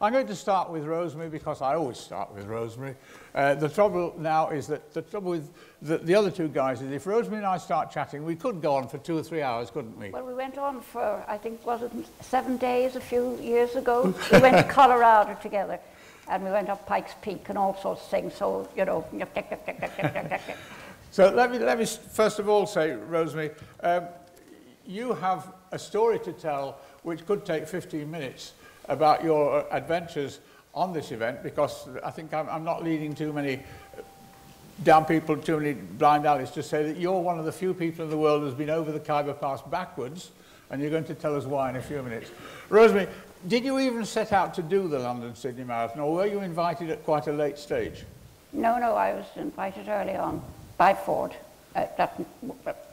I'm going to start with Rosemary because I always start with Rosemary. The trouble now is that the trouble with the other two guys is if Rosemary and I start chatting, we could go on for 2 or 3 hours, couldn't we? Well, we went on for, I think, was it 7 days a few years ago? We went to Colorado together, and we went up Pikes Peak and all sorts of things, so, you know. So let me first of all say, Rosemary, you have a story to tell which could take 15 minutes about your adventures on this event, because I think I'm not leading too many down people, too many blind alleys, to say that you're one of the few people in the world who's been over the Khyber Pass backwards, and you're going to tell us why in a few minutes. Rosemary, did you even set out to do the London-Sydney Marathon, or were you invited at quite a late stage? No, I was invited early on by Ford,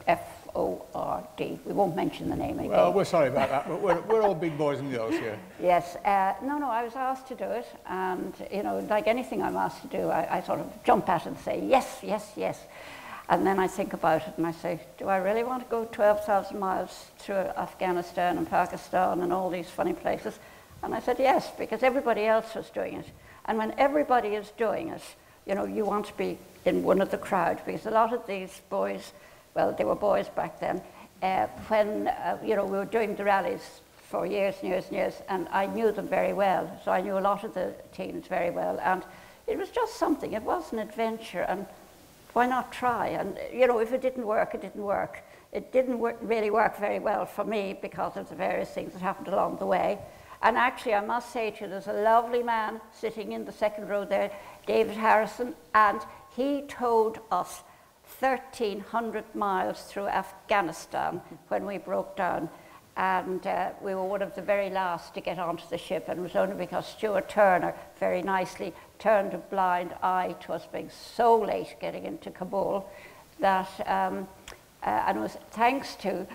F-O-R-D. We won't mention the name again. Well, we're sorry about that, but we're all big boys and girls here. Yes. No, I was asked to do it, and, you know, like anything I'm asked to do, I sort of jump at it and say, yes, yes, yes. And then I think about it and I say, do I really want to go 12,000 miles through Afghanistan and Pakistan and all these funny places? And I said, yes, because everybody else was doing it. And when everybody is doing it, you know, you want to be in one of the crowd, because a lot of these boys, well, they were boys back then, when, you know, we were doing the rallies for years and years and years, and I knew them very well. So I knew a lot of the teams very well, and it was just something. It was an adventure, and why not try? And, you know, if it didn't work, it didn't work. It didn't really work very well for me because of the various things that happened along the way. And actually, I must say to you, there's a lovely man sitting in the second row there, David Harrison, and he towed us 1,300 miles through Afghanistan when we broke down. And we were one of the very last to get onto the ship, and it was only because Stuart Turner very nicely turned a blind eye to us being so late getting into Kabul that, and it was thanks to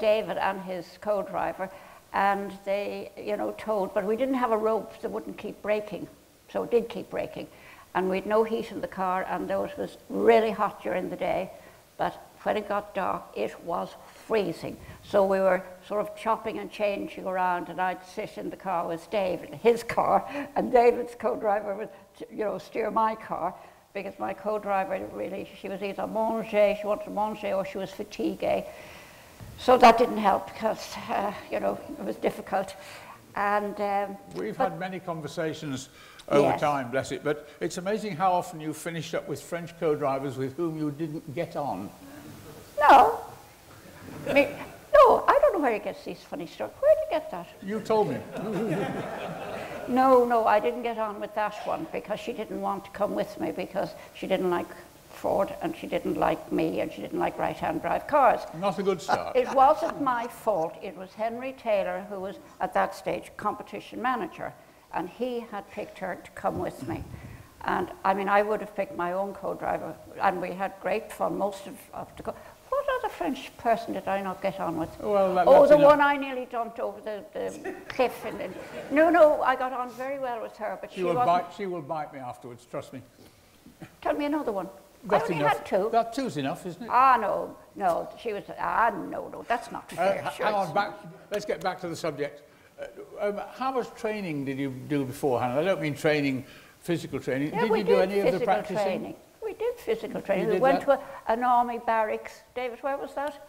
David and his co-driver, and they, you know, towed, but we didn't have a rope that wouldn't keep breaking, so it did keep breaking. And we had no heat in the car, and it was really hot during the day, but when it got dark, it was freezing. So we were sort of chopping and changing around, and I'd sit in the car with Dave in his car, and David's co-driver would, you know, steer my car, because my co-driver really, she was either manger, she wanted to manger, or she was fatiguée. So that didn't help because, you know, it was difficult. And we've had many conversations over time, bless it, but it's amazing how often you finished up with French co-drivers with whom you didn't get on. No. I mean, no, I don't know where he gets these funny stories. Where did you get that? You told me. No, I didn't get on with that one because she didn't want to come with me because she didn't like Ford and she didn't like me and she didn't like right-hand drive cars. Not a good start. It wasn't my fault. It was Henry Taylor, who was at that stage competition manager, and he had picked her to come with me. And I mean, I would have picked my own co-driver, and we had great fun most of the What other French person did I not get on with? Well, the one I nearly jumped over the cliff. No, I got on very well with her, but she will bite me afterwards, trust me. Tell me another one. That's I only enough. had two. That two's enough, isn't it? No, she was, no, that's not fair. Hang on, let's get back to the subject. How much training did you do beforehand? I don't mean training, physical training. Yeah, did you do any of the practicing? Training. We did physical training. We went to an army barracks. David, where was that?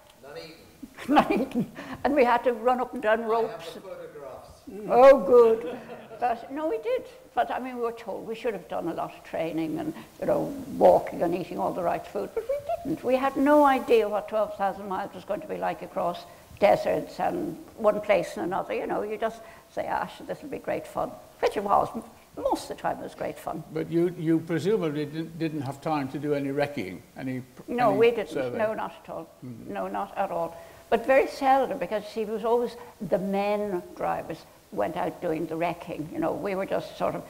Nuneaton. And we had to run up and down ropes. I have the photographs. Oh, good. But no, we did. But I mean, we were told we should have done a lot of training and, you know, walking and eating all the right food. But we didn't. We had no idea what 12,000 miles was going to be like across deserts and one place and another. You know, you just say, this will be great fun. Which it was. Most of the time it was great fun. But you presumably didn't have time to do any recceing, No, we didn't. Survey. No, not at all. Mm-hmm. No, not at all. But very seldom, because she was always the men drivers went out doing the wrecking. You know, we were just sort of,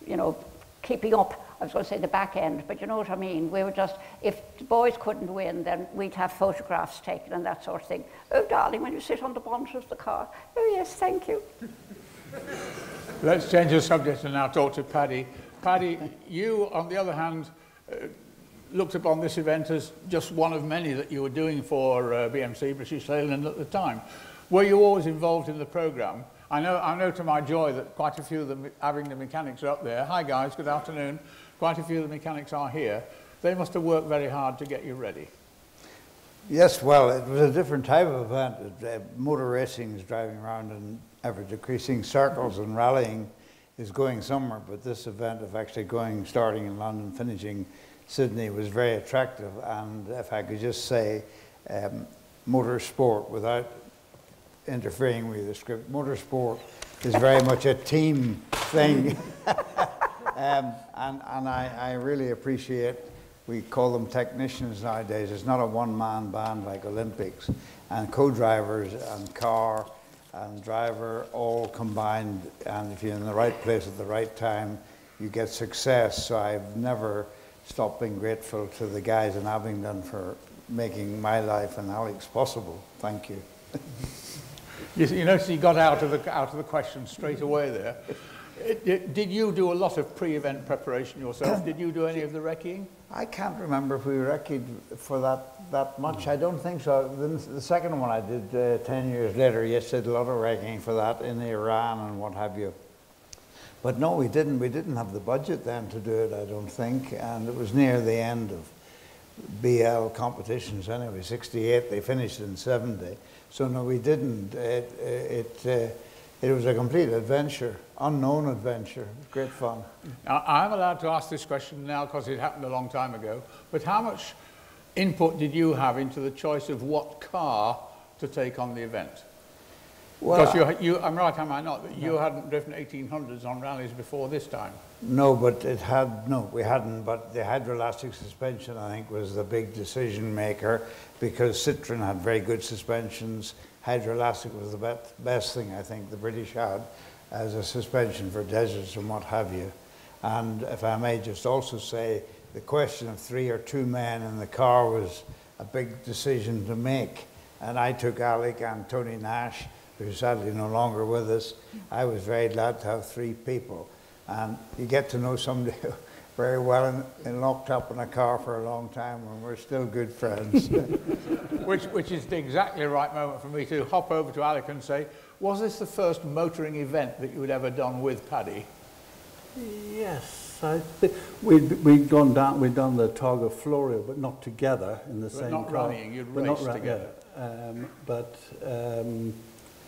you know, keeping up. I was going to say the back end, but you know what I mean. We were just, if the boys couldn't win, then we'd have photographs taken and that sort of thing. Oh, darling, when you sit on the bonnet of the car. Oh, yes, thank you. Let's change the subject and now talk to Paddy. Paddy, you, on the other hand, looked upon this event as just one of many that you were doing for BMC, British Leyland, at the time. Were you always involved in the programme? I know to my joy that quite a few of the Abingdon mechanics are up there. Hi guys, good afternoon. Quite a few of the mechanics are here. They must have worked very hard to get you ready. Yes, well, it was a different type of event. Motor racing is driving around in ever-decreasing circles, and rallying is going somewhere, but this event of actually starting in London, finishing Sydney was very attractive. And if I could just say, motorsport, without interfering with the script, motorsport is very much a team thing. And I really appreciate, we call them technicians nowadays. It's not a one-man band like Olympics. And co-drivers and car and driver all combined, and if you're in the right place at the right time, you get success. So I've never stopped being grateful to the guys in Abingdon for making my life and Alec's possible. Thank you. You notice you got out of the question straight away there. Did you do a lot of pre-event preparation yourself? Did you do any of the recceing? I can't remember if we recceed for that much. I don't think so. The second one I did 10 years later, yes, did a lot of recceing for that in Iran and what have you. But no, we didn't. We didn't have the budget then to do it, I don't think. And it was near the end of BL competitions anyway. 68, they finished in 70. So no, we didn't. It was a complete adventure, unknown adventure. It was great fun. Now, I'm allowed to ask this question now because it happened a long time ago, but how much input did you have into the choice of what car to take on the event? Well, because I'm right, am I not, that you hadn't driven 1800s on rallies before this time? No, but we hadn't, but the hydroelastic suspension, I think, was the big decision maker, because Citroën had very good suspensions. Hydroelastic was the best thing, I think, the British had as a suspension for deserts and what have you. And if I may just also say, the question of 3 or 2 men in the car was a big decision to make. And I took Alec and Tony Nash, who's sadly no longer with us. I was very glad to have 3 people. And you get to know somebody very well and locked up in a car for a long time, and we're still good friends. Which is the exactly right moment for me to hop over to Alec and say, was this the first motoring event that you had ever done with Paddy? Yes, I think we'd done the Targa Florio, but not together in the same car. Not rallying, you'd raced together.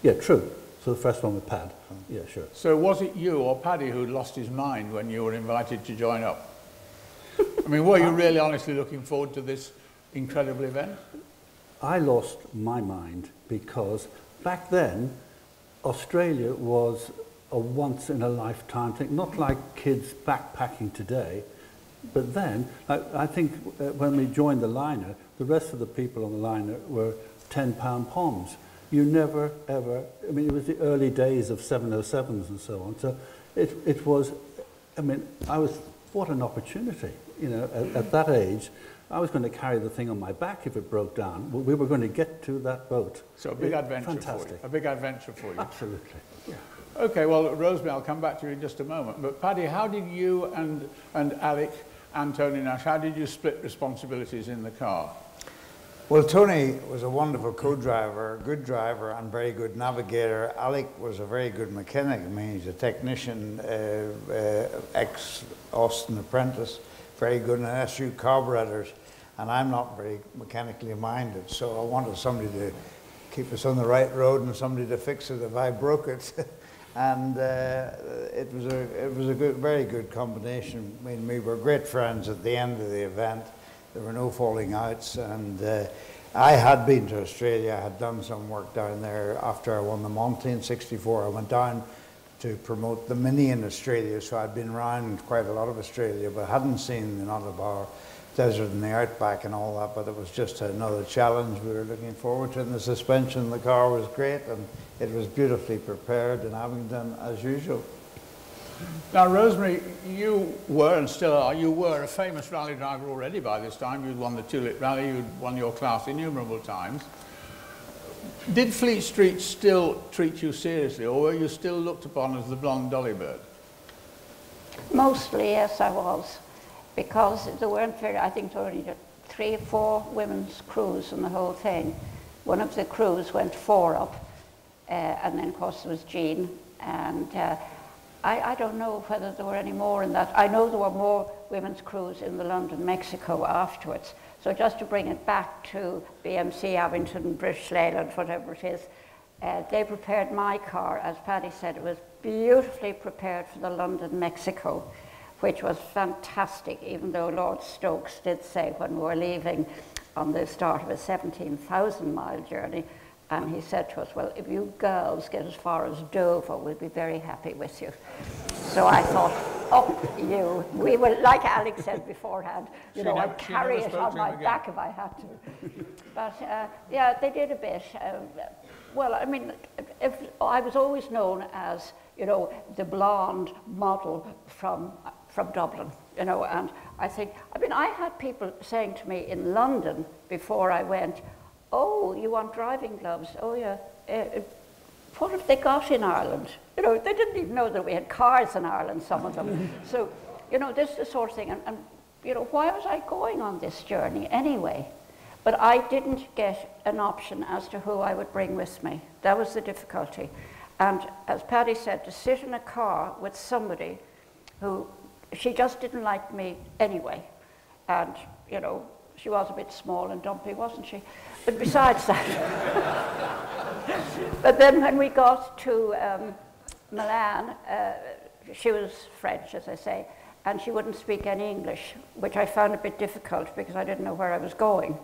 Yeah, true. So the first one with Pad. Yeah, sure. So was it you or Paddy who lost his mind when you were invited to join up? I mean, were you really honestly looking forward to this incredible event? I lost my mind because back then, Australia was a once-in-a-lifetime thing, not like kids backpacking today, but then, I think when we joined the liner, the rest of the people on the liner were 10-pound poms. You never, ever, I mean, it was the early days of 707s and so on, so it was, I mean, what an opportunity, you know, at that age. I was going to carry the thing on my back if it broke down. We were going to get to that boat. So a big adventure fantastic. for you. A big adventure for you. Absolutely. Yeah. Okay, well, Rosemary, I'll come back to you in just a moment. But Paddy, how did you and Alec and Tony Nash, how did you split responsibilities in the car? Well, Tony was a wonderful co-driver, good driver and very good navigator. Alec was a very good mechanic. I mean, he's a technician, ex-Austin apprentice, very good in SU carburetors. And I'm not very mechanically minded, so I wanted somebody to keep us on the right road and somebody to fix it if I broke it. And it was a good, very good combination. I mean, we were great friends at the end of the event. There were no falling outs, and I had been to Australia. I had done some work down there after I won the Monty in '64. I went down to promote the Mini in Australia, so I'd been around quite a lot of Australia, but hadn't seen the Nullarbor Desert and the outback and all that, but it was just another challenge we were looking forward to, and the suspension in the car was great, and it was beautifully prepared in Abingdon as usual. Now, Rosemary, you were and still are, you were a famous rally driver already by this time. You'd won the Tulip Rally, you'd won your class innumerable times. Did Fleet Street still treat you seriously, or were you still looked upon as the blonde dolly bird? Mostly, yes, I was. Because there weren't I think there were only 3 or 4 women's crews in the whole thing. One of the crews went 4 up. and then of course there was Jean, and I don't know whether there were any more in that. I know there were more women's crews in the London, Mexico afterwards. So just to bring it back to BMC, Abington, British Leyland, whatever it is, they prepared my car, as Paddy said, it was beautifully prepared for the London, Mexico, which was fantastic, even though Lord Stokes did say when we were leaving on the start of a 17,000-mile journey, and he said to us, well, if you girls get as far as Dover, we'll be very happy with you. So I thought, up you. We were, like Alec said beforehand, you know, I'd carry it on my back if I had to. But yeah, they did a bit. Well, I mean, I was always known as, you know, the blonde model from Dublin, you know, and I think, I mean, I had people saying to me in London before I went, oh, you want driving gloves? Oh, yeah. What have they got in Ireland? You know, they didn't even know that we had cars in Ireland, some of them. So, you know, this is the sort of thing. And, you know, why was I going on this journey anyway? But I didn't get an option as to who I would bring with me. That was the difficulty. And as Paddy said, to sit in a car with somebody who, she just didn't like me anyway. And, you know, she was a bit small and dumpy, wasn't she? But besides that, but then when we got to Milan, she was French, as I say, and she wouldn't speak any English, which I found a bit difficult because I didn't know where I was going.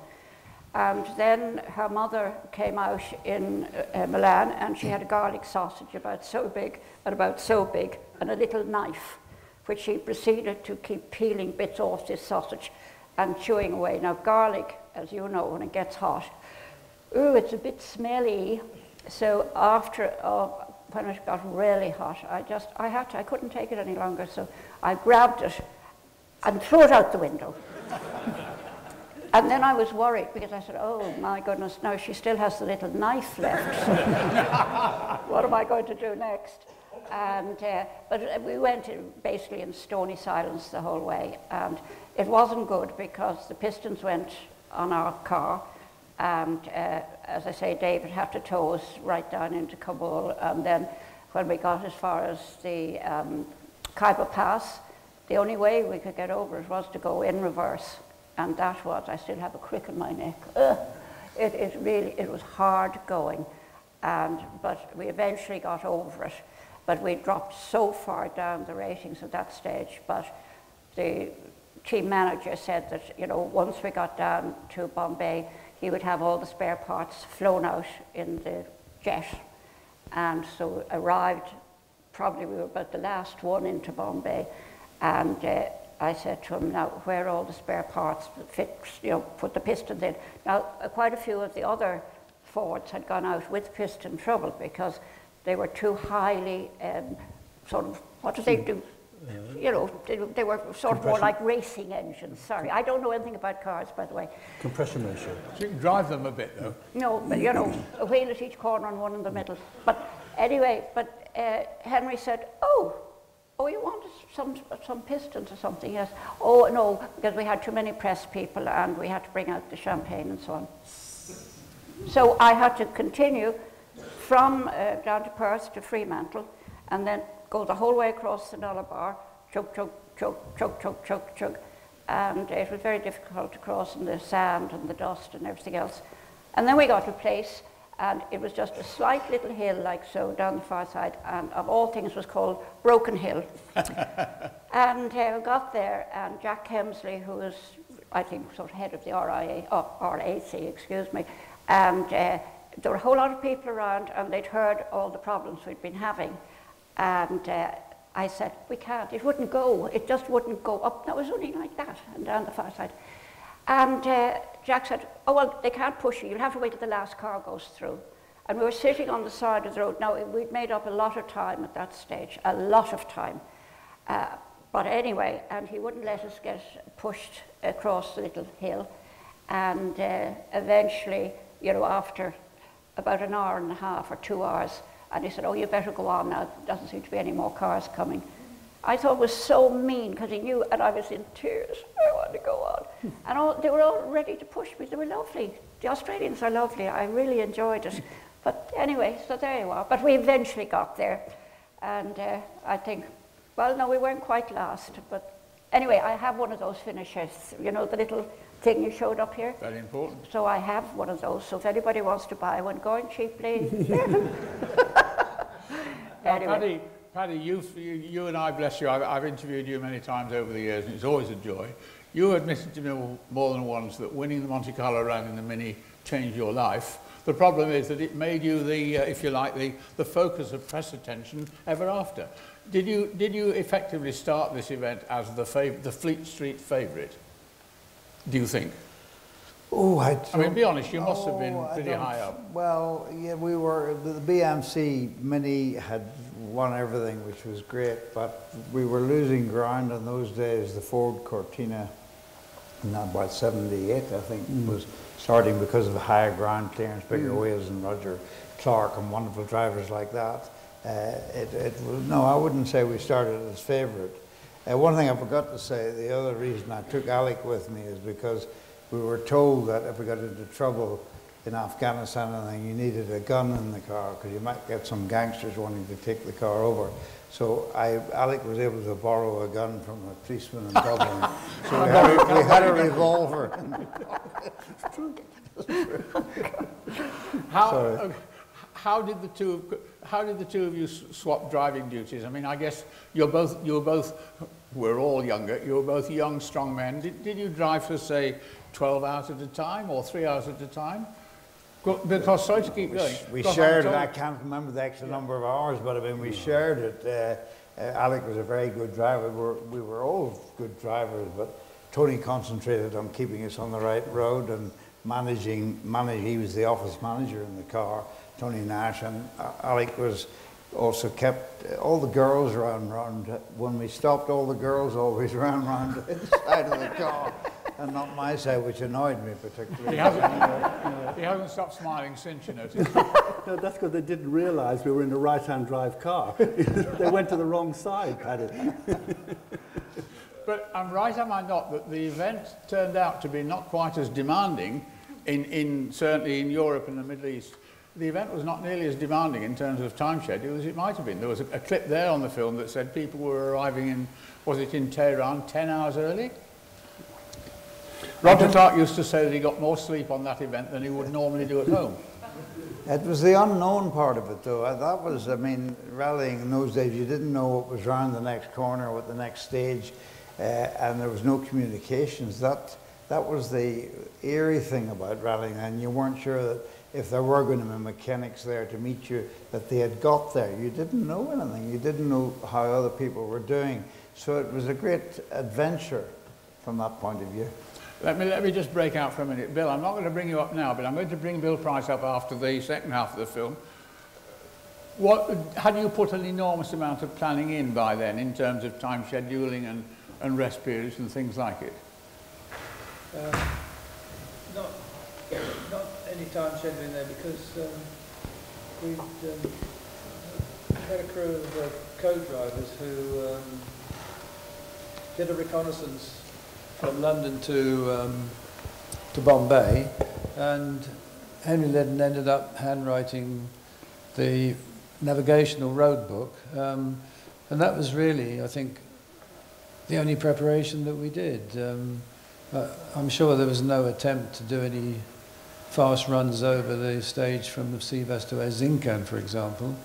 And then her mother came out in Milan, and she had a garlic sausage about so big and about so big, and a little knife, which she proceeded to keep peeling bits off this sausage and chewing away. Now garlic, as you know, when it gets hot, ooh, it's a bit smelly. So after, when it got really hot, I couldn't take it any longer, so I grabbed it and threw it out the window. And then I was worried because I said, oh my goodness, now she still has the little knife left. What am I going to do next? And, but we went basically in stony silence the whole way. And it wasn't good because the pistons went on our car. And as I say, David had to tow us right down into Kabul. And then when we got as far as the Khyber Pass, the only way we could get over it was to go in reverse. And that was, I still have a crick in my neck. It was hard going. But we eventually got over it. But we dropped so far down the ratings at that stage. But the team manager said that, you know, once we got down to Bombay, he would have all the spare parts flown out in the jet. And so arrived, probably we were about the last one into Bombay. And I said to him, now, where are all the spare parts that fit, you know, put the pistons in. Now, quite a few of the other Fords had gone out with piston trouble because they were too highly, sort of, what do they do? You know, they were sort of more like racing engines. Sorry, I don't know anything about cars, by the way. Compression ratio. So you can drive them a bit, though. No, but, you know, a wheel at each corner and one in the middle. But anyway, Henry said, oh, you wanted some pistons or something, yes. Oh, no, because we had too many press people and we had to bring out the champagne and so on. So I had to continue from down to Perth to Fremantle and then go the whole way across the Nullarbor, chug, chug, chug, chug, chug, chug, chug. And it was very difficult to cross in the sand and the dust and everything else. And then we got to a place and it was just a slight little hill like so down the far side, and of all things was called Broken Hill. And we got there, and Jack Hemsley, who was, I think, sort of head of the RAC, excuse me, and there were a whole lot of people around, and they'd heard all the problems we'd been having. And I said, we can't, it wouldn't go, it just wouldn't go up. That was only like that, and down the far side. And Jack said, oh, well, they can't push you. You'll have to wait till the last car goes through. And we were sitting on the side of the road. Now, we'd made up a lot of time at that stage, a lot of time. But anyway, and he wouldn't let us get pushed across the little hill. And eventually, you know, after about an hour and a half or 2 hours, and he said, oh, you better go on now. There doesn't seem to be any more cars coming. I thought it was so mean because he knew, and I was in tears. I wanted to go on. And they were all ready to push me. They were lovely. The Australians are lovely. I really enjoyed it. But anyway, so there you are. But we eventually got there. And I think, well, no, we weren't quite last. But anyway, I have one of those finishers, you know, the little thing you showed up here. Very important. So I have one of those. So if anybody wants to buy one, going cheaply. Anyway. Paddy, you and I, bless you, I've interviewed you many times over the years, and it's always a joy. You admitted to me more than once that winning the Monte Carlo round in the Mini changed your life. The problem is that it made you the, if you like, the focus of press attention ever after. Did you effectively start this event as the Fleet Street favourite? Do you think? Oh, I mean, be honest, you must have been pretty high up. Well, yeah, we were, the BMC Mini had won everything, which was great, but we were losing ground in those days. The Ford Cortina, in about 78, I think, was starting because of the higher ground clearance, bigger wheels, and Roger Clark and wonderful drivers like that. No, I wouldn't say we started as favourite. One thing I forgot to say, the other reason I took Alec with me is because we were told that if we got into trouble in Afghanistan and then you needed a gun in the car because you might get some gangsters wanting to take the car over. So Alec was able to borrow a gun from a policeman in Dublin. So we had a revolver. How did the two of you swap driving duties? I mean, I guess you were both, we're all younger, you were both young, strong men. Did you drive for, say, 12 hours at a time or 3 hours at a time? Because, sorry to keep going. We shared it. I can't remember the actual number of hours, but I mean, we shared it. Alec was a very good driver. We were all good drivers, but Tony concentrated on keeping us on the right road and managing. He was the office manager in the car, Tony Nash, and Alec was also kept all the girls round. When we stopped, all the girls always ran round the inside of the car. And not my side, which annoyed me particularly. He hasn't stopped smiling since, you notice. No, that's because they didn't realise we were in a right-hand drive car. They went to the wrong side, Paddy. But I'm right, am I not, that the event turned out to be not quite as demanding, certainly in Europe and the Middle East. The event was not nearly as demanding in terms of time schedule as it might have been. There was a clip there on the film that said people were arriving in, was it in Tehran, 10 hours early? Roger Clark used to say that he got more sleep on that event than he would normally do at home. It was the unknown part of it, though. That was, I mean, rallying in those days, you didn't know what was round the next corner, what the next stage, and there was no communications. That was the eerie thing about rallying, and you weren't sure that if there were going to be mechanics there to meet you, that they had got there. You didn't know anything. You didn't know how other people were doing. So it was a great adventure from that point of view. Let me just break out for a minute. Bill, I'm not going to bring you up now, but I'm going to bring Bill Price up after the second half of the film. Had you put an enormous amount of planning in by then in terms of time scheduling and rest periods and things like it? Not any time scheduling there because we'd had a crew of co-drivers who did a reconnaissance from London to Bombay, and Henry Liddon ended up handwriting the navigational road book, and that was really, I think, the only preparation that we did. I'm sure there was no attempt to do any fast runs over the stage from the Sivas to Erzincan, for example,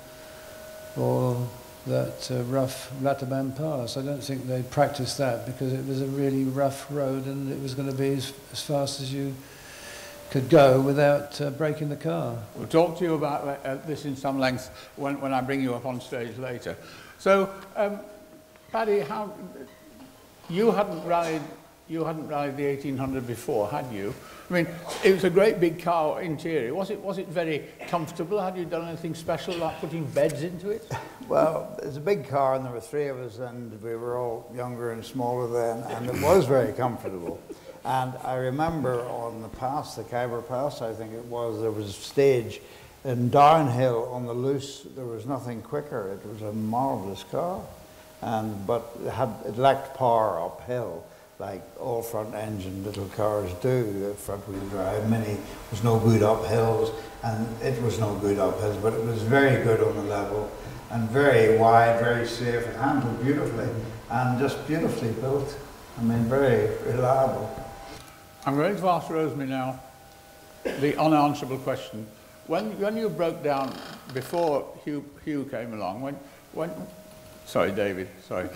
or that rough Lataban Pass. I don't think they practiced that because it was a really rough road and it was going to be as fast as you could go without breaking the car. We'll talk to you about this in some length when I bring you up on stage later. So, Paddy, you hadn't rallied the 1800 before, had you? I mean, it was a great big car interior. Was it very comfortable? Had you done anything special like putting beds into it? Well, it's a big car and there were three of us and we were all younger and smaller then, and it was very comfortable. And I remember on the pass, the Khyber Pass, I think it was, there was a stage in downhill on the loose. There was nothing quicker. It was a marvellous car, but it lacked power uphill. like all front engine little cars do, front wheel drive. Mini was no good up hills, and it was no good up hills, but it was very good on the level, and very wide, very safe. It handled beautifully, and just beautifully built. I mean, very reliable. I'm going to ask Rosemary now the unanswerable question. When you broke down, before Hugh came along, sorry, David, sorry.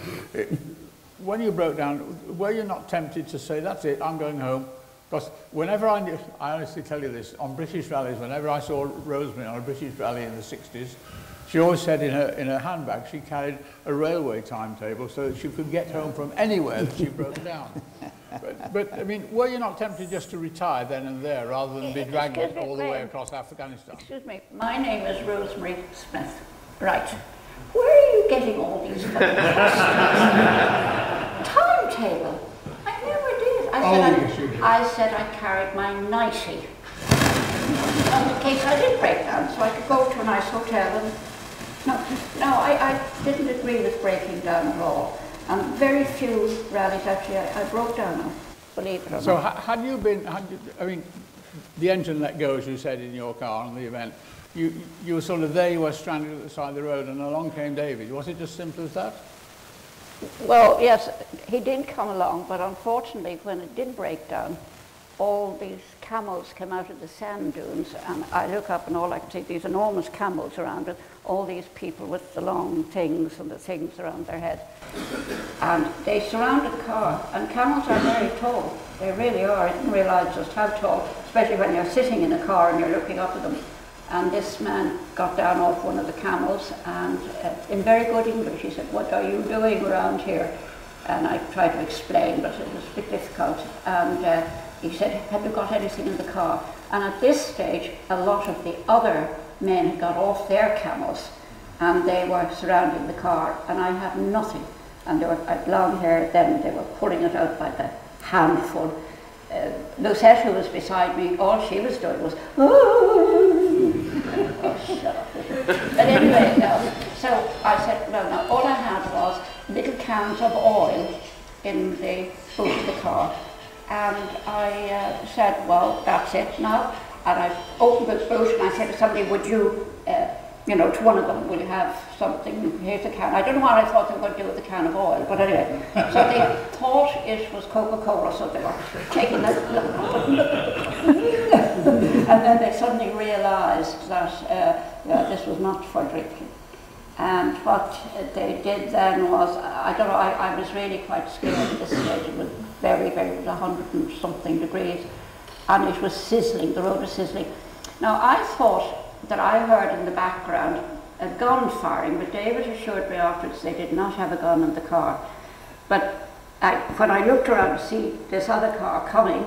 When you broke down, were you not tempted to say, that's it, I'm going home? Because whenever I honestly tell you this, on British rallies, whenever I saw Rosemary on a British rally in the 60s, she always said in her handbag she carried a railway timetable so that she could get home from anywhere that she broke down. But I mean, were you not tempted just to retire then and there rather than be dragged all the way across Afghanistan? Excuse me, my name is Rosemary Smith. Right. Where are you getting all these fucking timetable? I never did. I said I carried my 90. In case I did break down, so I could go to a nice hotel and... No, I didn't agree with breaking down at all. And very few rallies actually I broke down on, believe it or not. So had you been, I mean, the engine let go, as you said, in your car on the event, you were sort of there, you were stranded at the side of the road, and along came David. Was it just simple as that? Well, yes, he did come along, but unfortunately when it did break down, all these camels came out of the sand dunes, and I look up and all I can see these enormous camels around it, all these people with the long things and the things around their head. And they surrounded the car, and camels are very tall. They really are. I didn't realise just how tall, especially when you're sitting in a car and you're looking up at them. And this man got down off one of the camels, and in very good English he said, "What are you doing around here?" And I tried to explain, but it was a bit difficult. And he said, "Have you got anything in the car?" And at this stage, a lot of the other men had got off their camels, and they were surrounding the car, and I had nothing. And they were long hair then, they were pulling it out by the handful. Lucette, who was beside me, all she was doing was, oh, shut up. But anyway, so I said, well, now, all I had was little cans of oil in the boot of the car. And I said, well, that's it now. And I opened the boot and I said to somebody, would you, to one of them, will you have something? Here's a can. I don't know what I thought they were going to do with a can of oil, but anyway. So they thought it was Coca-Cola, so they were taking it. And then they suddenly realised that this was not for drinking. And what they did then was, I don't know, I was really quite scared at this stage. It was very, very, 100 and something degrees. And it was sizzling, the road was sizzling. Now I thought that I heard in the background a gun firing, but David assured me afterwards they did not have a gun in the car. But when I looked around to see this other car coming,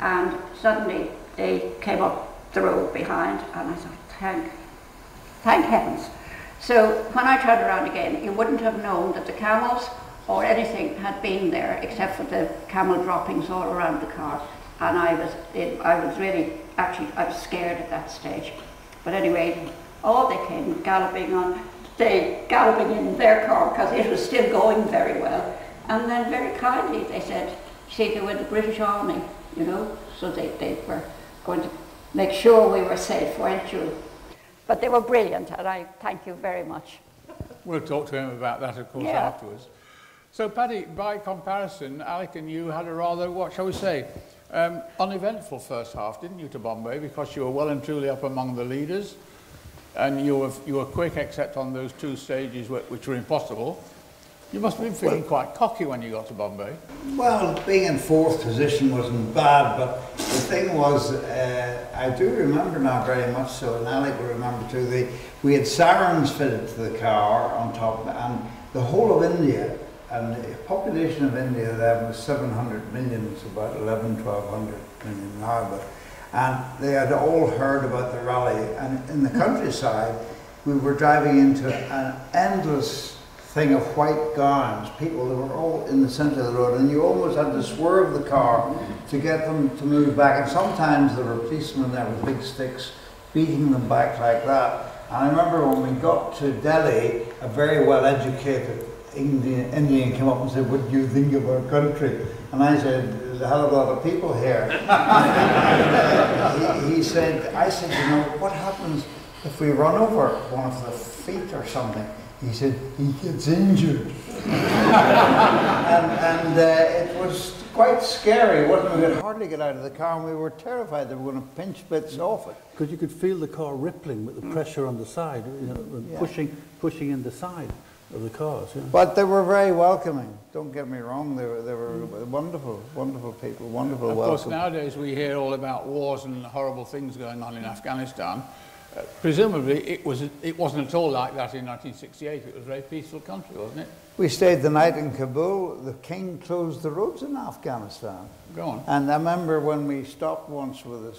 and suddenly they came up the road behind, and I thought, thank heavens. So when I turned around again, you wouldn't have known that the camels or anything had been there except for the camel droppings all around the car. And I was really, actually, I was scared at that stage. But anyway, they came galloping in their car because it was still going very well. And then very kindly they said, see, they were the British Army, so they were going to make sure we were safe, weren't you? But they were brilliant, and I thank you very much. We'll talk to him about that, of course, afterwards. So, Paddy, by comparison, Alec and you had a rather, what shall we say, uneventful first half, didn't you, to Bombay, because you were well and truly up among the leaders, and you were quick, except on those two stages which were impossible. You must have been feeling quite cocky when you got to Bombay. Well, being in fourth position wasn't bad, but the thing was, I do remember now very much so, and Alec will remember too, we had sirens fitted to the car on top, and the whole of India, and the population of India then was 700 million, it's about 1,100–1,200 million now, and they had all heard about the rally, and in the countryside, we were driving into an endless thing of white gowns, people that were all in the centre of the road, and you almost had to swerve the car to get them to move back, and sometimes there were policemen there with big sticks beating them back like that. And I remember when we got to Delhi, a very well educated Indian came up and said, "What do you think of our country?" And I said, "There's a hell of a lot of people here." he said, I said, "You know, what happens if we run over one of the feet or something?" He said, "He gets injured." and it was quite scary, wasn't it? We could hardly get out of the car, and we were terrified they were going to pinch bits off it. Because you could feel the car rippling with the pressure on the side, you know, and pushing in the side of the cars. Yeah. But they were very welcoming. Don't get me wrong; they were wonderful, wonderful people, wonderful. Of welcome. course, nowadays we hear all about wars and horrible things going on in Afghanistan. Presumably, it wasn't at all like that in 1968. It was a very peaceful country, wasn't it? We stayed the night in Kabul. The king closed the roads in Afghanistan. Go on. And I remember when we stopped once with a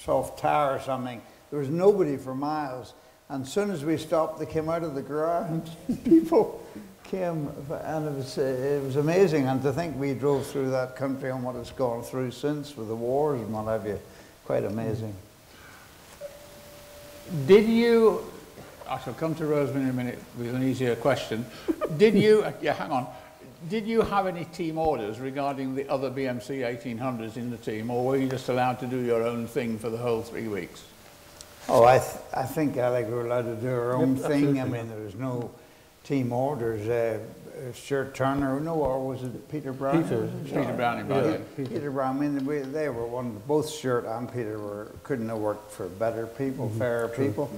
soft tire or something, there was nobody for miles. And as soon as we stopped, they came out of the ground. People came, and it was amazing. And to think we drove through that country and what it's gone through since with the wars and what have you, quite amazing. Did you, I shall come to Rosemary in a minute with an easier question. Did you, yeah, hang on. Did you have any team orders regarding the other BMC 1800s in the team, or were you just allowed to do your own thing for the whole 3 weeks? Oh, I think, Alec, we were allowed to do our own thing. Absolutely. I mean, there was no team orders. Stuart Turner, no, or was it Peter Brown? Peter Browning, by then. Peter Brown. I mean, they were both Stuart and Peter couldn't have worked for better people, fairer people.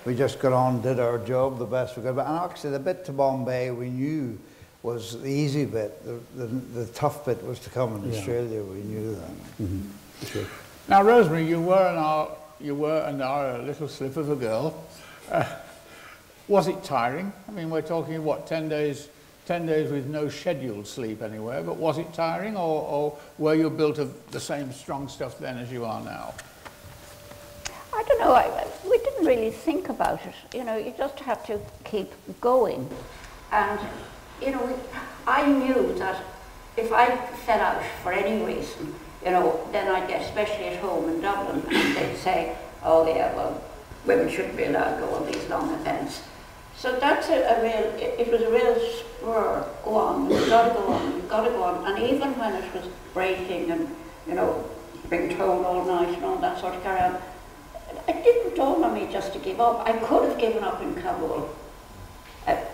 We just got on, did our job the best we could. And actually, the bit to Bombay we knew was the easy bit. The tough bit was to come in Australia. We knew that. Sure. Now, Rosemary, you were and are a little slip of a girl. Was it tiring? I mean, we're talking, what, 10 days with no scheduled sleep anywhere, but was it tiring, or were you built of the same strong stuff then as you are now? I don't know, we didn't really think about it. You know, you just have to keep going. And, you know, I knew that if I fell out for any reason, you know, then I'd get, especially at home in Dublin, and they'd say, "Oh yeah, well, women shouldn't be allowed to go on these long events." So that's it was a real spur. Go on, you've got to go on, you've got to go on. And even when it was breaking and, you know, being told all night and all that sort of carry on, it didn't dawn on me just to give up. I could have given up in Kabul,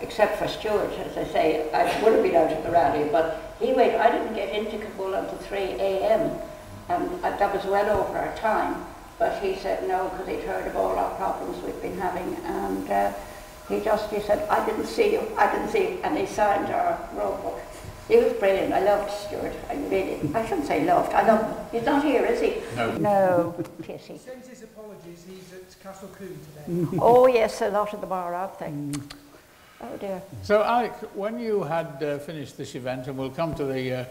except for Stuart, as I say. I would have been out at the rally, but he waited. I didn't get into Kabul until 3 a.m. and that was well over our time. But he said no, because he'd heard of all our problems we've been having, and he said, "I didn't see you, I didn't see you," and he signed our road book. He was brilliant. I loved Stuart. I shouldn't say loved, I loved him. He's not here, is he? No. No, pity. He sends his apologies, he's at Castle Coombe today. Oh yes, a lot of them are, aren't they? Oh dear. So, Alec, when you had finished this event, and we'll come to the,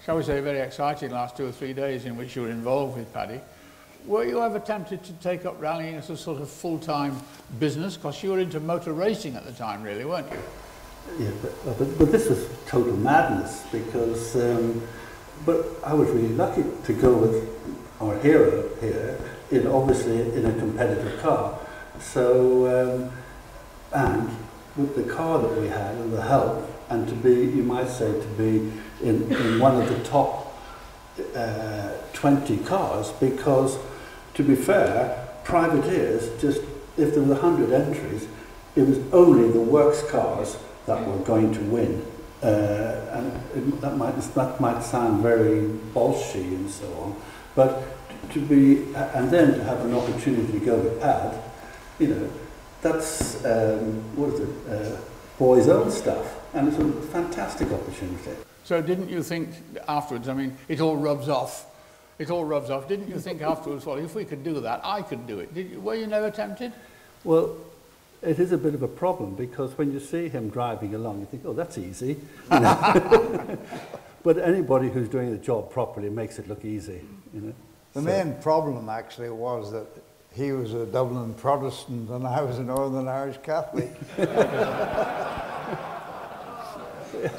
shall we say, very exciting last 2 or 3 days in which you were involved with Paddy, were you ever tempted to take up rallying as a sort of full-time business? Because you were into motor racing at the time, really, weren't you? Yeah, but this was total madness because, but I was really lucky to go with our hero here, obviously in a competitive car. So, and with the car that we had and the help, and to be, you might say, to be in one of the top 20 cars, because to be fair, privateers, just if there were 100 entries, it was only the works cars that were going to win. That might sound very bolshy and so on, but to be, and then to have an opportunity to go with Pad, you know, that's, what is it, boys' own stuff, and it's a fantastic opportunity. So didn't you think afterwards, I mean, it all rubs off, didn't you think afterwards, well, if we could do that, I could do it? Were you never tempted? Well, it is a bit of a problem, because when you see him driving along, you think, oh, that's easy. You know? But anybody who's doing the job properly makes it look easy. You know? The main problem actually was that he was a Dublin Protestant and I was a Northern Irish Catholic.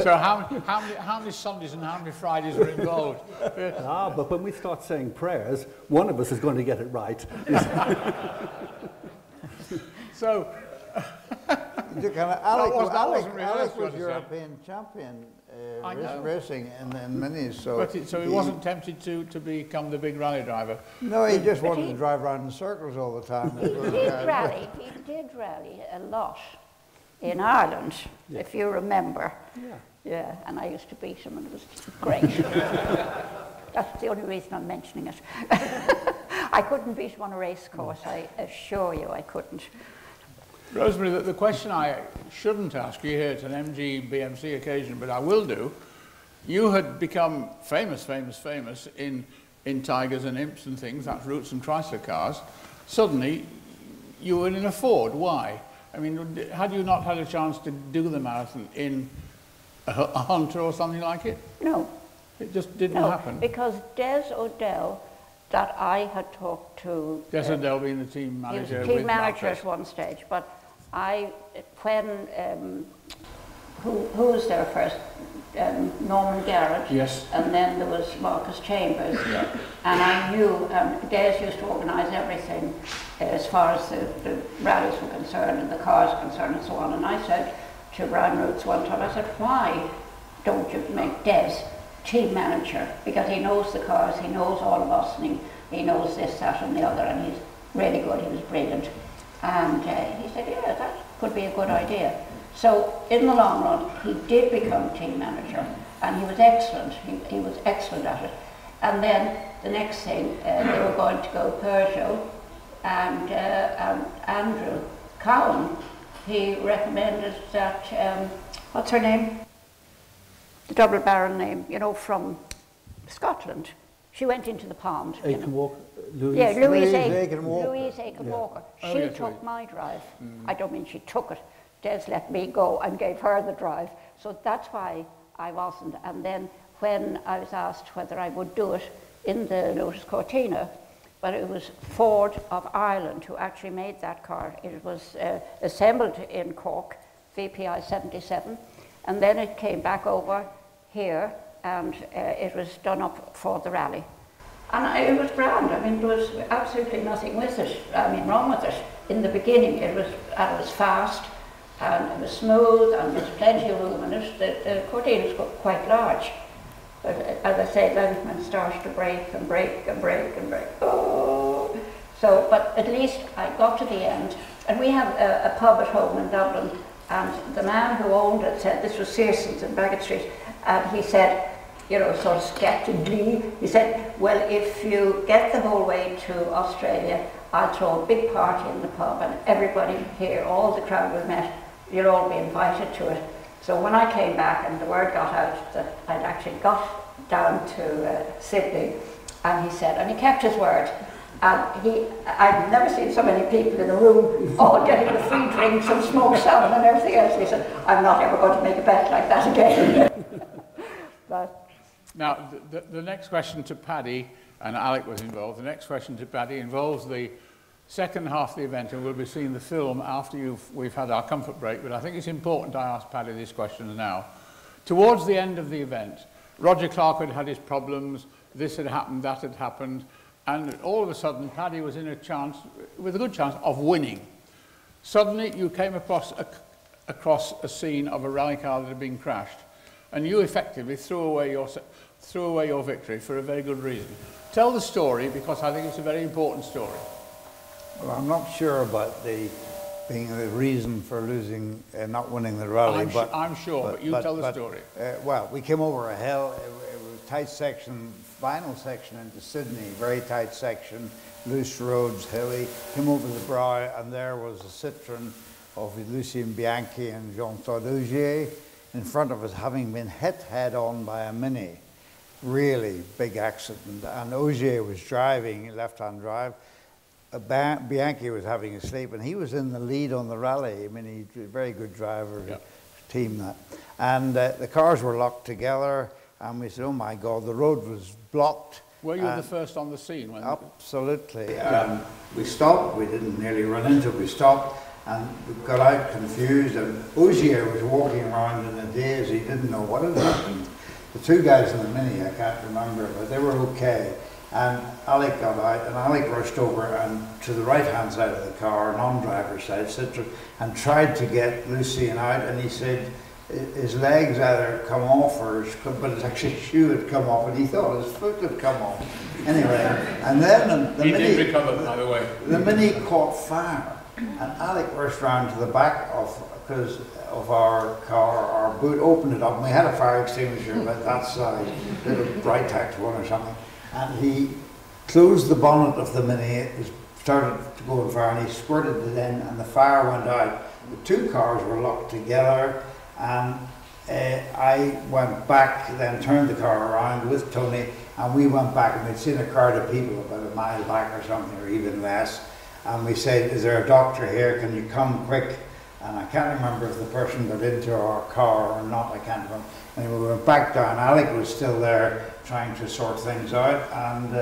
So how many Sundays and how many Fridays were involved? But when we start saying prayers, one of us is going to get it right. So Alec was European champion racing in minis. So he wasn't tempted to become the big rally driver? No, he just wanted to drive around in circles all the time. He did rally a lot in Ireland, if you remember. Yeah, and I used to beat him, and it was great. That's the only reason I'm mentioning it. I couldn't beat him on a race course, I assure you I couldn't. Rosemary, the question I shouldn't ask you here, it's an MGBMC occasion, but I will do. You had become famous in Tigers and Imps and things, that's Roots and Chrysler cars. Suddenly, you were in a Ford. Why? I mean, had you not had a chance to do the marathon in a Hunter or something like it? No. It just didn't happen? Because Des O'Dell, that I had talked to... Des O'Dell being the team manager. He was team manager at one stage, but who was there first? Norman Garrett. Yes. And then there was Marcus Chambers. Yeah. And I knew Des used to organise everything as far as the rallies were concerned and the cars were concerned and so on. And I said to Brian Roots one time, I said, why don't you make Des team manager? Because he knows the cars, he knows all of us, and he knows this, that and the other, and he's really good, he was brilliant. And he said, yeah, that could be a good idea. So in the long run, he did become team manager, and he was excellent. He was excellent at it. And then the next thing, they were going to go Peugeot, and Andrew Cowan, he recommended that, what's her name? The double barrel name, you know, from Scotland. She went into the pond. Aiken-Walker? Louise Aiken-Walker. Yeah. She took my drive. I don't mean she took it. Des let me go and gave her the drive. So that's why I wasn't. And then when I was asked whether I would do it in the Lotus Cortina, but it was Ford of Ireland who actually made that car. It was assembled in Cork, VPI 77, and then it came back over here and it was done up for the rally. And it was grand. I mean, there was absolutely nothing with it. I mean, wrong with it. In the beginning, it was fast, and it was smooth, and there was plenty of room in it. The Cortina was quite large. But as I say, then when it started to brake and brake and brake and brake, oh! So, but at least I got to the end, and we have a pub at home in Dublin, and the man who owned it said, this was Searson's in Bagot Street, and he said, you know, sort of skeptically, he said, well, if you get the whole way to Australia, I'll throw a big party in the pub, and everybody here, all the crowd we met, you'll all be invited to it. So when I came back and the word got out that I'd actually got down to Sydney, and he said, and he kept his word, and I'd never seen so many people in a room all getting the free drinks and smoked salmon and everything else. He said, I'm not ever going to make a bet like that again. But, now, the next question to Paddy, and Alec was involved, the next question to Paddy involves the second half of the event, and we'll be seeing the film after we've had our comfort break, but I think it's important I ask Paddy these questions now. Towards the end of the event, Roger Clark had had his problems, this had happened, that had happened, and all of a sudden Paddy was in a chance, with a good chance, of winning. Suddenly you came across a scene of a rally car that had been crashed, and you effectively threw away your victory for a very good reason. Tell the story, because I think it's a very important story. Well, I'm not sure about being the reason for losing, not winning the rally. I'm sure, but you tell the story. Well, we came over a hill. It was a tight section, final section into Sydney, very tight section, loose roads, hilly. Came over the brow, and there was a Citroen of Lucien Bianchi and Jean-Claude Augier in front of us, having been hit head-on by a Mini. Really big accident. And Augier was driving, left-hand drive. Bianchi was having a sleep, and he was in the lead on the rally. I mean, he's a very good driver, yep. Team that. And the cars were locked together, and we said, oh my God, the road was blocked. Were you the first on the scene? Absolutely. We stopped, we didn't nearly run into it, we stopped, and we got out confused, and Augier was walking around in a daze, he didn't know what had happened. The two guys in the Mini, I can't remember, but they were okay. And Alec got out, and Alec rushed over and to the right-hand side of the car, non-driver's side, and tried to get Lucien out, and he said his legs either come off or but it's actually his shoe had come off, and he thought his foot had come off. Anyway, and then the he Mini, did recover, by the way. the Mini caught fire, and Alec rushed round to the back of our car, our boot, opened it up, and we had a fire extinguisher about that size, a little Brightex one or something, and he closed the bonnet of the Mini. It started to go on fire, and he squirted it in, and the fire went out. The two cars were locked together, and I went back, then turned the car around with Tony, and we went back, and we'd seen a crowd of people about a mile back or something, or even less, and we said, is there a doctor here, can you come quick? And I can't remember if the person got into our car or not, I can't remember. Anyway, we went back down. Alec was still there trying to sort things out, and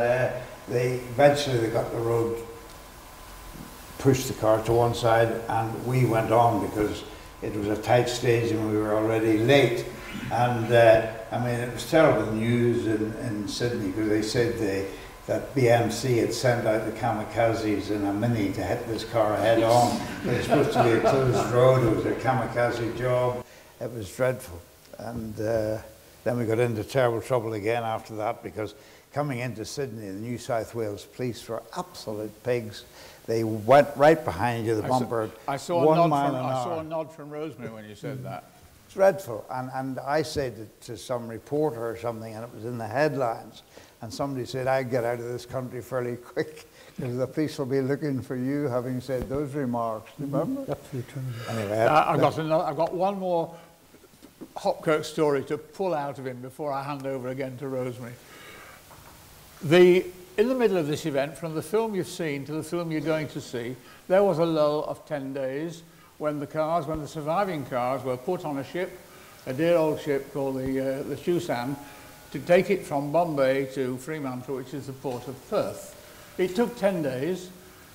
eventually they got the road, pushed the car to one side, and we went on because it was a tight stage and we were already late. And I mean, it was terrible news in Sydney, because they said that BMC had sent out the kamikazes in a Mini to hit this car head on. It was supposed to be a closed road, it was a kamikaze job. It was dreadful. And then we got into terrible trouble again after that, because coming into Sydney, the New South Wales police were absolute pigs. They went right behind you, the bumper, I saw a nod from Rosemary when you said that. Dreadful. And I said it to some reporter or something, and it was in the headlines. And somebody said, I'd get out of this country fairly quick, because the police will be looking for you, having said those remarks. Do you remember? Absolutely true. Anyway, I've got one more Hopkirk story to pull out of him before I hand over again to Rosemary. In the middle of this event, from the film you've seen to the film you're going to see, there was a lull of 10 days when the surviving cars were put on a ship, a dear old ship called the Chusan, to take it from Bombay to Fremantle, which is the port of Perth. It took 10 days.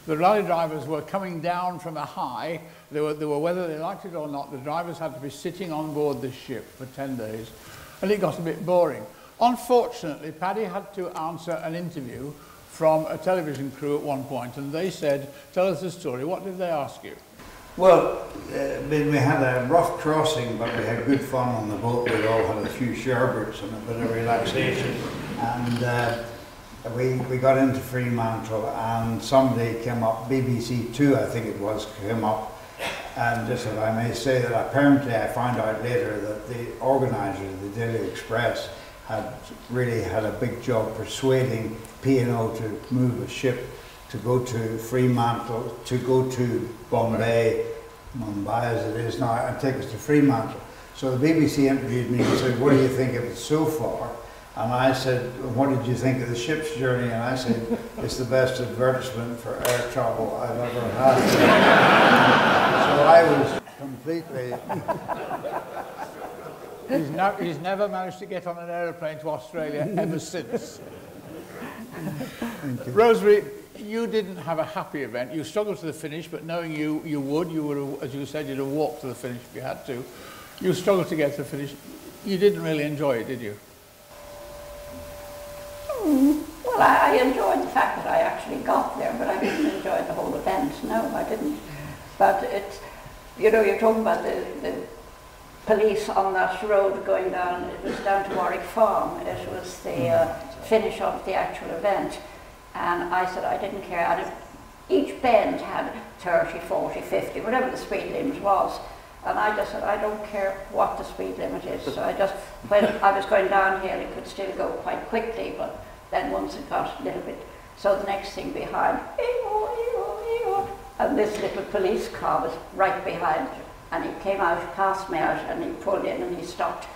The rally drivers were coming down from a high. They were, whether they liked it or not, the drivers had to be sitting on board this ship for 10 days, and it got a bit boring. Unfortunately, Paddy had to answer an interview from a television crew at one point, and they said, tell us the story. What did they ask you? well, I mean, we had a rough crossing, but we had good fun on the boat. We all had a few sherbets and a bit of relaxation. And we got into Fremantle, and somebody came up, BBC Two I think it was, came up, and just if I may say that apparently I found out later that the organiser of the Daily Express had really had a big job persuading P&O to move a ship to go to Fremantle, to go to Bombay, Mumbai as it is now, and take us to Fremantle. So the BBC interviewed me and said, what do you think of it so far? And I said, what did you think of the ship's journey? And I said, it's the best advertisement for air travel I've ever had. So I was completely... He's never managed to get on an aeroplane to Australia ever since. Rosemary, you didn't have a happy event. You struggled to the finish, but knowing you would, as you said, you'd have walked to the finish if you had to. You struggled to get to the finish. You didn't really enjoy it, did you? Well, I enjoyed the fact that I actually got there, but I didn't enjoy the whole event. No, I didn't. But it's, you know, you're talking about the police on that road going down. It was down to Warwick Farm. It was the finish of the actual event. And I said I didn't care. And each bend had 30, 40, 50, whatever the speed limit was. And I just said, I don't care what the speed limit is. So I just, when I was going downhill, it could still go quite quickly, but then once it got a little bit, so the next thing behind, and this little police car was right behind, and he came out, passed me out, and he pulled in and he stopped.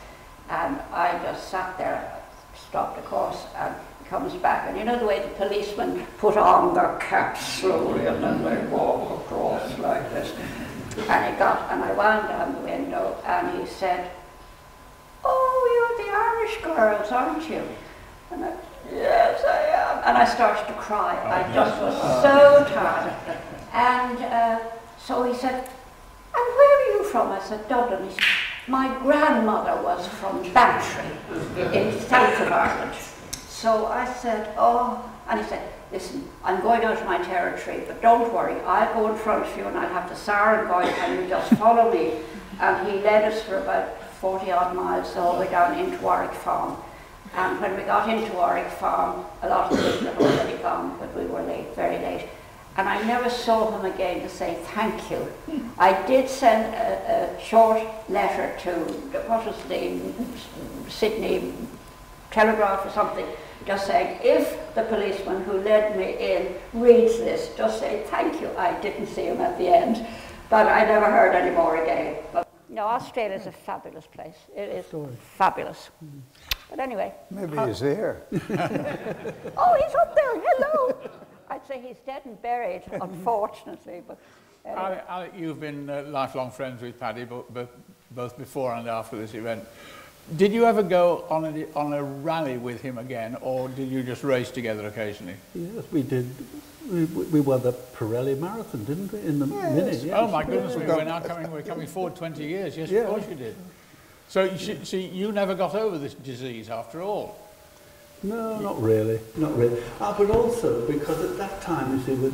And I just sat there, stopped of course, and he comes back. And you know the way the policemen put on their caps slowly and then they walk across like this. And he got, and I wound down the window and he said, oh, you're the Irish girls, aren't you? And I, yes, I am. And I started to cry. I just was so tired. And so he said, and where are you from? I said, Dublin. He said, my grandmother was from Bantry in south of Ireland. So I said, oh, and he said, listen, I'm going out of my territory, but don't worry, I'll go in front of you and I'll have the siren going and you just follow me. And he led us for about 40 odd miles all the way down into Warwick Farm. And when we got into Warwick Farm, a lot of people had already gone, but we were late, very late. And I never saw him again to say thank you. I did send a short letter to, what was the Sydney Telegraph or something, just saying, if the policeman who led me in reads this, just say thank you. I didn't see him at the end, but I never heard any more again. But no, Australia is a fabulous place. It is fabulous. But anyway. Maybe he's here. Oh, he's up there. Hello. I'd say he's dead and buried, unfortunately. But anyway. Alec, you've been lifelong friends with Paddy, both before and after this event. Did you ever go on a rally with him again, or did you just race together occasionally? Yes, we did. We won the Pirelli Marathon, didn't we? In the Mini. Yes. Oh my goodness, we're coming forward 20 years. Yes, of course you did. So you never got over this disease after all? No, not really, not really. But also because at that time, you see, with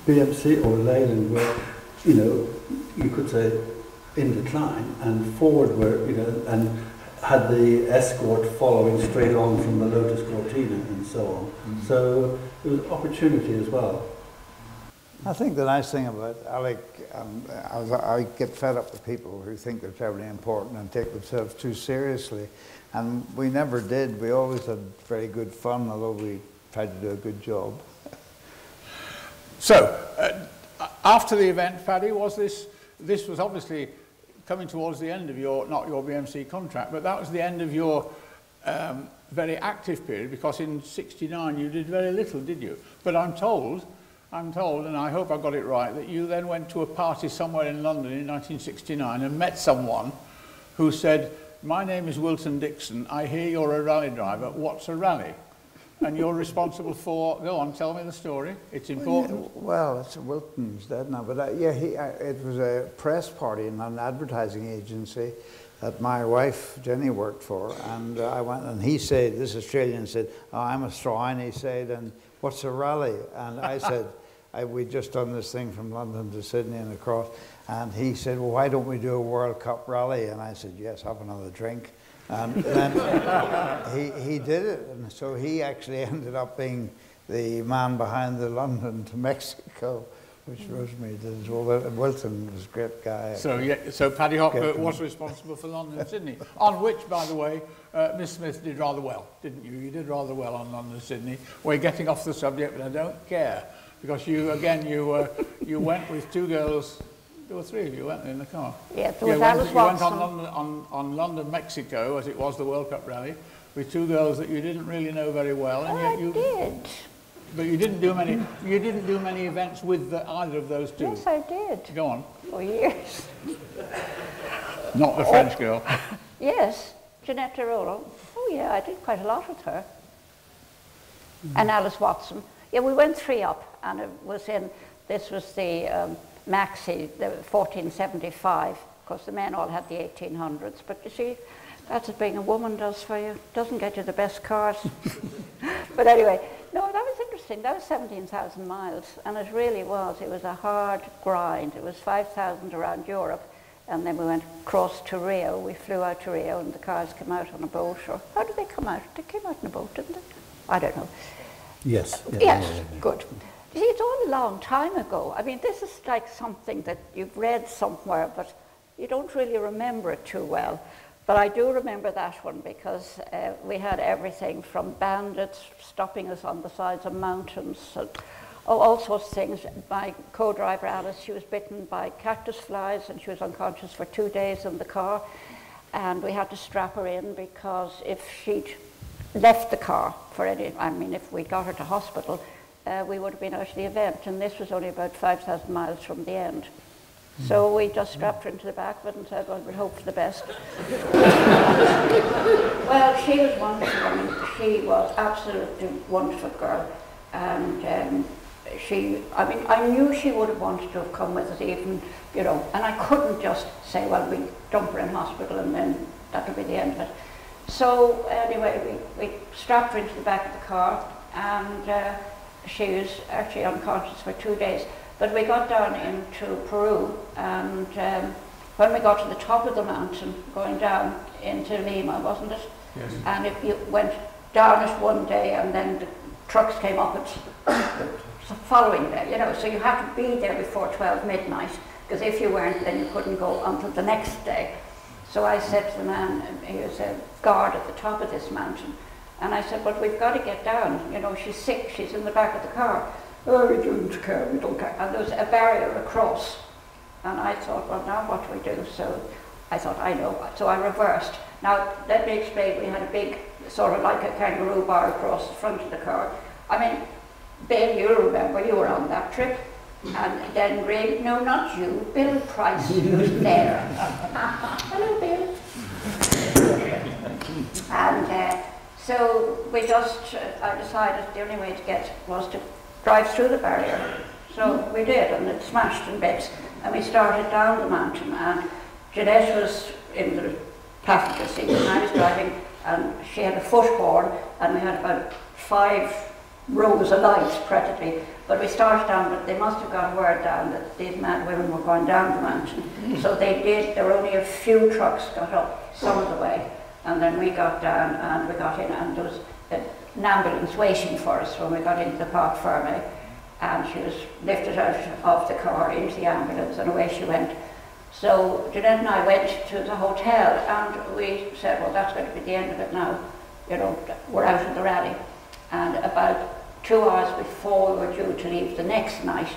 BMC or Leyland were, you know, you could say in decline, and Ford were, you know, and had the Escort following straight on from the Lotus Cortina and so on. Mm-hmm. So it was opportunity as well. I think the nice thing about Alec, I get fed up with people who think they're terribly important and take themselves too seriously. And we never did. We always had very good fun, although we tried to do a good job. So, after the event, Paddy, this was obviously coming towards the end of not your BMC contract, but that was the end of your very active period, because in '69 you did very little, did you? But I'm told, and I hope I got it right, that you then went to a party somewhere in London in 1969 and met someone who said, my name is Wilton Dixon, I hear you're a rally driver, what's a rally? And you're responsible for, go on, tell me the story, it's important. Well, it's Wilton's dead now, but it was a press party in an advertising agency that my wife, Jenny, worked for, and I went, and he said, this Australian said, oh, I'm Australian, he said, and what's a rally? And I said, we'd just done this thing from London to Sydney and across, and he said, well, why don't we do a World Cup rally? And I said, yes, have another drink. And then he did it, and so he actually ended up being the man behind the London to Mexico, which Rosemary did as well. And Wilton was a great guy. So Paddy Hopkirk was responsible for London-Sydney, on which, by the way, Miss Smith did rather well, didn't you? You did rather well on London-Sydney. We're getting off the subject, but I don't care, because you went with two girls. There were three of you, weren't there, in the car? Yeah, there was Alice Robson. You went on London, Mexico, as it was the World Cup rally, with two girls that you didn't really know very well, and yet you did. But you didn't do many. You didn't do many events with either of those two. Yes, I did. Go on. For years. Not the French girl. Yes, Jeanette Derolo. Oh yeah, I did quite a lot with her. And Alice Watson. Yeah, we went three up, and it was in. This was the Maxi, the 1475. Of course, the men all had the 1800s. But you see, that's what being a woman does for you. Doesn't get you the best cars. But anyway. No, that was interesting. That was 17,000 miles, and it really was. It was a hard grind. It was 5,000 around Europe, and then we went across to Rio. We flew out to Rio, and the cars came out on a boat. Or how did they come out? They came out on a boat, didn't they? I don't know. Yes. Yes, good. You see, it's all a long time ago. I mean, this is like something that you've read somewhere, but you don't really remember it too well. But I do remember that one because we had everything from bandits stopping us on the sides of mountains, and all sorts of things. My co-driver Alice, she was bitten by cactus flies and she was unconscious for 2 days in the car, and we had to strap her in because if she'd left the car for if we got her to hospital, we would have been out of the event, and this was only about 5,000 miles from the end. So we just strapped her into the back of it and said, well, we'll hope for the best. Well, she was wonderful. I mean, she was absolutely wonderful girl. And I knew she would have wanted to have come with us even, you know, and I couldn't just say, well, we dump her in hospital and then that'll be the end of it. So anyway, we strapped her into the back of the car, and she was actually unconscious for 2 days. But we got down into Peru, and when we got to the top of the mountain, going down into Lima, wasn't it? Yes. And if you went down it one day, and then the trucks came up the following day, you know, so you had to be there before 12 midnight, because if you weren't, then you couldn't go until the next day. So I said to the man, he was a guard at the top of this mountain, and I said, but we've got to get down, you know, she's sick, she's in the back of the car. Oh, we don't care, we don't care. And there was a barrier across. And I thought, well, now what do we do? So I thought, I know. So I reversed. Now, let me explain. We had a big, sort of like a kangaroo bar across the front of the car. I mean, Bill, you'll remember, you were on that trip. And then Ray, no, not you, Bill Price was there. Hello, Bill. And so we just, I decided the only way to get was to drive through the barrier. So we did, and it smashed in bits. And we started down the mountain, and Jeanette was in the passenger seat, and I was driving, and she had a foot horn, and we had about 5 rows of lights practically. But we started down, but they must have got word down that these mad women were going down the mountain. So they did, there were only a few trucks got up some of the way, and then we got down and we got in, and there was an ambulance waiting for us when we got into the Parc Ferme, and she was lifted out of the car into the ambulance, and away she went. So Jeanette and I went to the hotel, and we said, well, that's going to be the end of it now, you know, we're out of the rally. And about 2 hours before we were due to leave the next night,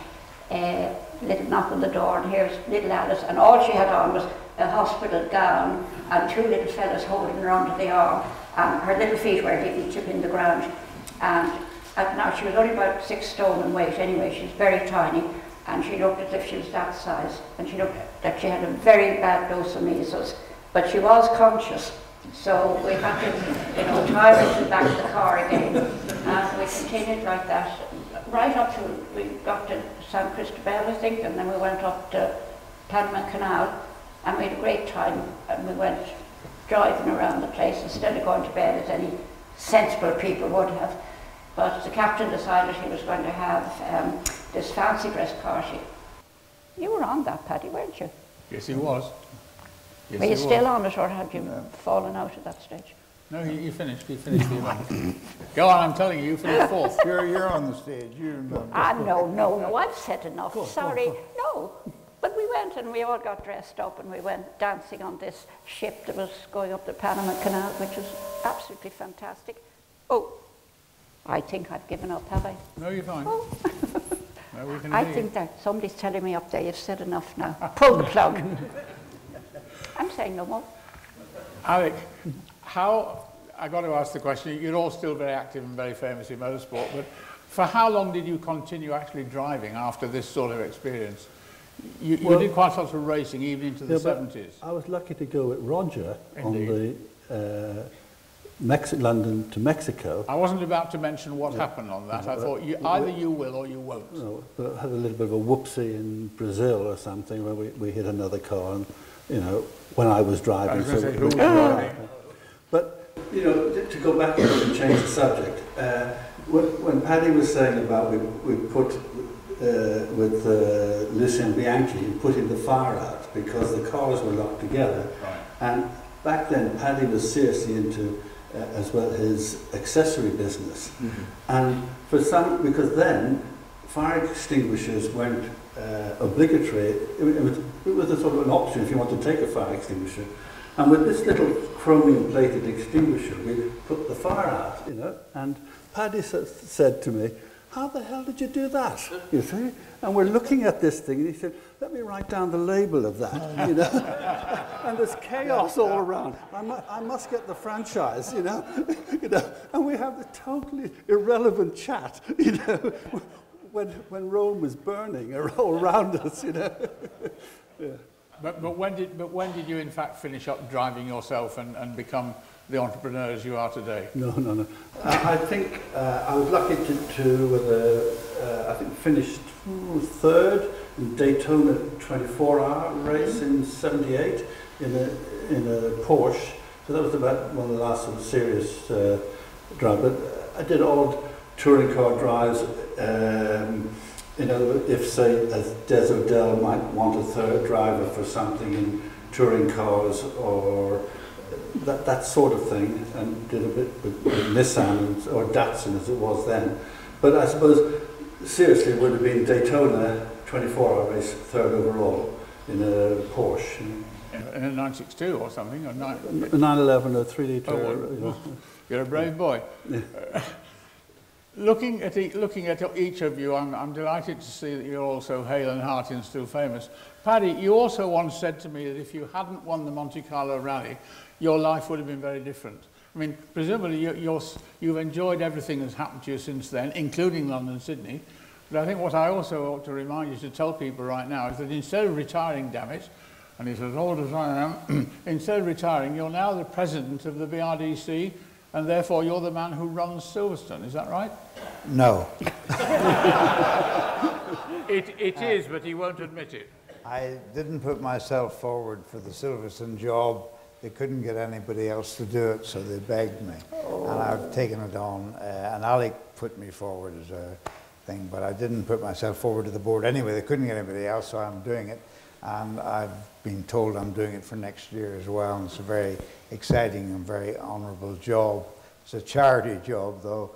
little knock on the door, and here's little Alice, and all she had on was a hospital gown and 2 little fellas holding her onto the arm, and her little feet were each up in the ground. And now she was only about 6 stone in weight anyway, she was very tiny, and she looked as if she was that size, and she looked that she had a very bad dose of measles, but she was conscious. So we had to, you know, tie her to the back of the car again, and we continued like that right up till we got to San Cristobal, I think, and then we went up to Panama Canal, and we had a great time, and we went driving around the place instead of going to bed as any sensible people would have. But the captain decided he was going to have this fancy dress party. You were on that, Paddy, weren't you? Yes, he was. Yes, were you still on it, or had you fallen out at that stage? No, he finished the event. Go on, I'm telling you, you finished 4th. You're on the stage, you remember. No, I've said enough, sorry. No, but we went and we all got dressed up, and we went dancing on this ship that was going up the Panama Canal, which was absolutely fantastic. Oh, I think I've given up, have I? No, you're fine. Oh. No, we can I hear think you. that somebody's telling me up there, you've said enough now. Pull the plug. I'm saying no more. Alec, I got to ask the question, you're all still very active and very famous in motorsport, but for how long did you continue actually driving after this sort of experience? You did quite a lot of racing even into the 70s. I was lucky to go with Roger Indeed. on the London to Mexico. I wasn't about to mention what happened on that. I thought either you will or you won't. No, but I had a little bit of a whoopsie in Brazil or something where we hit another car, and, you know, when I was driving. I was going to say, who was driving? But, you know, to go back and change the subject, when Paddy was saying about we put, with Lucien Bianchi, we put in the fire out because the cars were locked together. Right. And back then, Paddy was seriously into, as well, his accessory business. Mm-hmm. And for some, because then, fire extinguishers weren't obligatory. It was a sort of an option if you want to take a fire extinguisher. And with this little chromium plated extinguisher, we put the fire out, you know. And Paddy said to me, "How the hell did you do that?" You see? And we're looking at this thing, and he said, "Let me write down the label of that," you know. And there's chaos all around. I must get the franchise, you know. You know. And we have the totally irrelevant chat, you know, when Rome was burning all around us, you know. Yeah. But when did you in fact finish up driving yourself and become the entrepreneurs you are today? No. I think I was lucky to I think finished 3rd in Daytona 24-hour race in '78 in a Porsche. So that was about one of the last sort of serious drives. But I did odd touring car drives. You know, if say as Des O'Dell might want a third driver for something in touring cars or that sort of thing, and did a bit with Nissan or Datsun as it was then. But I suppose seriously it would have been Daytona 24-hour race, third overall in a Porsche. In a 962 or something, or 911 or 3 litre. Oh, well, you're a brave boy. Looking at each of you, I'm delighted to see that you're all so hale and hearty and still famous. Paddy, you also once said to me that if you hadn't won the Monte Carlo Rally, your life would have been very different. I mean, presumably you've enjoyed everything that's happened to you since then, including London-Sydney. But I think what I also ought to remind you to tell people right now is that instead of retiring, damn it, and he's as old as I am, instead of retiring, you're now the president of the BRDC, and therefore you're the man who runs Silverstone. Is that right? No. It is, but he won't admit it. I didn't put myself forward for the Silverstone job. They couldn't get anybody else to do it, so they begged me. Oh. And I've taken it on. And Alec put me forward as a thing, but I didn't put myself forward to the board anyway. They couldn't get anybody else, so I'm doing it. And I've been told I'm doing it for next year as well. And it's a very exciting and very honourable job. It's a charity job, though,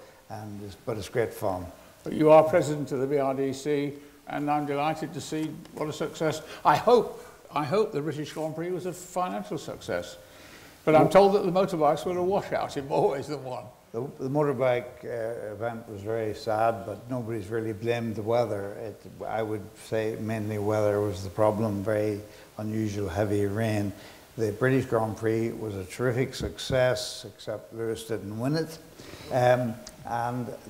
but it's great fun. But you are president of the BRDC, and I'm delighted to see what a success. I hope the British Grand Prix was a financial success. But I'm told that the motorbikes were a washout in more ways than one. The motorbike event was very sad, but nobody's really blamed the weather. I would say mainly weather was the problem, very unusual heavy rain. The British Grand Prix was a terrific success, except Lewis didn't win it. And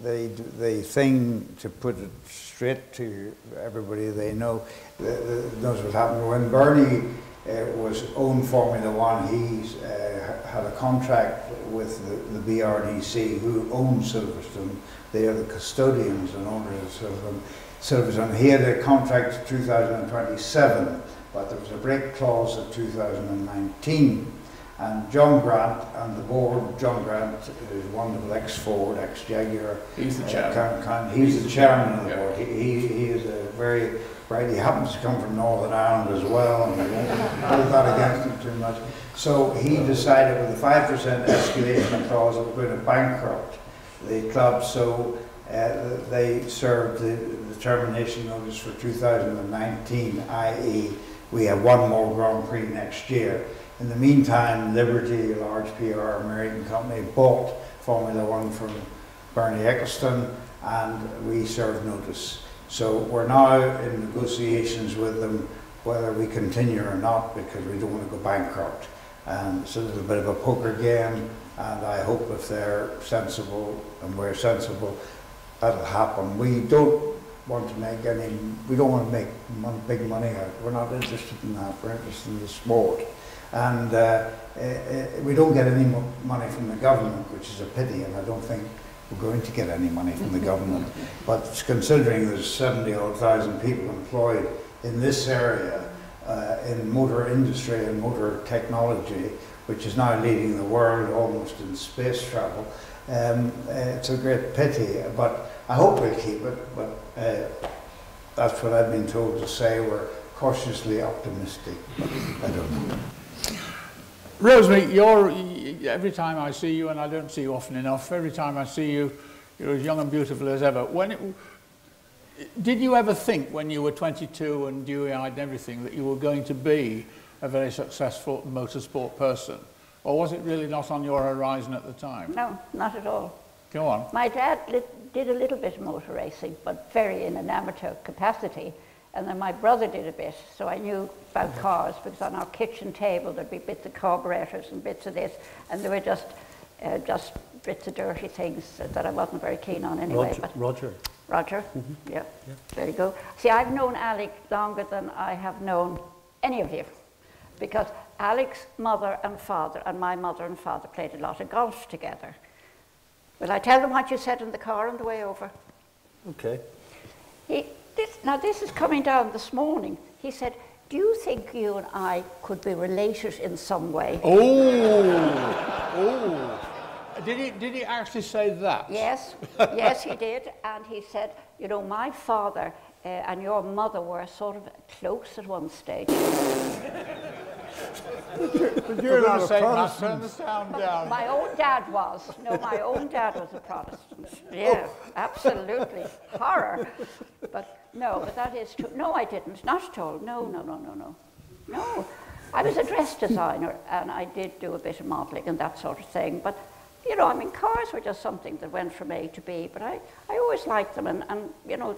the thing, to put it straight to everybody they know, knows what happened. When Bernie was owned Formula One, he had a contract with the BRDC, who owned Silverstone. They are the custodians and owners of Silverstone. He had a contract to 2027, but there was a break clause at 2019. And John Grant and the board, John Grant is wonderful, ex-Ford, ex-Jaguar. He's the chairman. He's the chairman of the board. He is a very bright, he happens to come from Northern Ireland as well, and I won't hold that against him too much. So he decided with a 5% escalation clause that we're going to bankrupt the club, so they served the termination notice for 2019, i.e. we have one more Grand Prix next year. In the meantime, Liberty, a large PR American company, bought Formula One from Bernie Ecclestone, and we served notice. So we're now in negotiations with them whether we continue or not, because we don't want to go bankrupt. And it's a little bit of a poker game, and I hope if they're sensible and we're sensible, that'll happen. We don't want to make we don't want to make big money out. We're not interested in that. We're interested in the sport. And we don't get any money from the government, which is a pity, and I don't think we're going to get any money from the government. But considering there's 70,000 people employed in this area, in motor industry and motor technology, which is now leading the world almost in space travel, it's a great pity. But I hope we'll keep it, but that's what I've been told to say. We're cautiously optimistic, but I don't know. Rosemary, every time I see you, and I don't see you often enough, every time I see you, you're as young and beautiful as ever. Did you ever think when you were 22 and dewy-eyed and everything that you were going to be a very successful motorsport person? Or was it really not on your horizon at the time? No, not at all. Go on. My dad did a little bit of motor racing, but very in an amateur capacity. And then my brother did a bit, so I knew about cars, because on our kitchen table there'd be bits of carburetors and bits of this, and they were just bits of dirty things that I wasn't very keen on anyway. Roger. Mm-hmm. Yeah, there you go. See, I've known Alec longer than I have known any of you, because Alec's mother and father and my mother and father played a lot of golf together. Will I tell them what you said in the car on the way over? Okay. Now this is coming down this morning. He said, do you think you and I could be related in some way? Oh. Did he actually say that? Yes, yes, he did. And he said, you know, my father and your mother were sort of close at one stage. But you're not a Protestant. Turn the sound down. My own dad was. No, my own dad was a Protestant. Yeah, absolutely. Horror. But no, but that is true. No, I didn't. Not at all. No. No. I was a dress designer and I did do a bit of modelling and that sort of thing. But, you know, I mean, cars were just something that went from A to B. But I always liked them. And you know,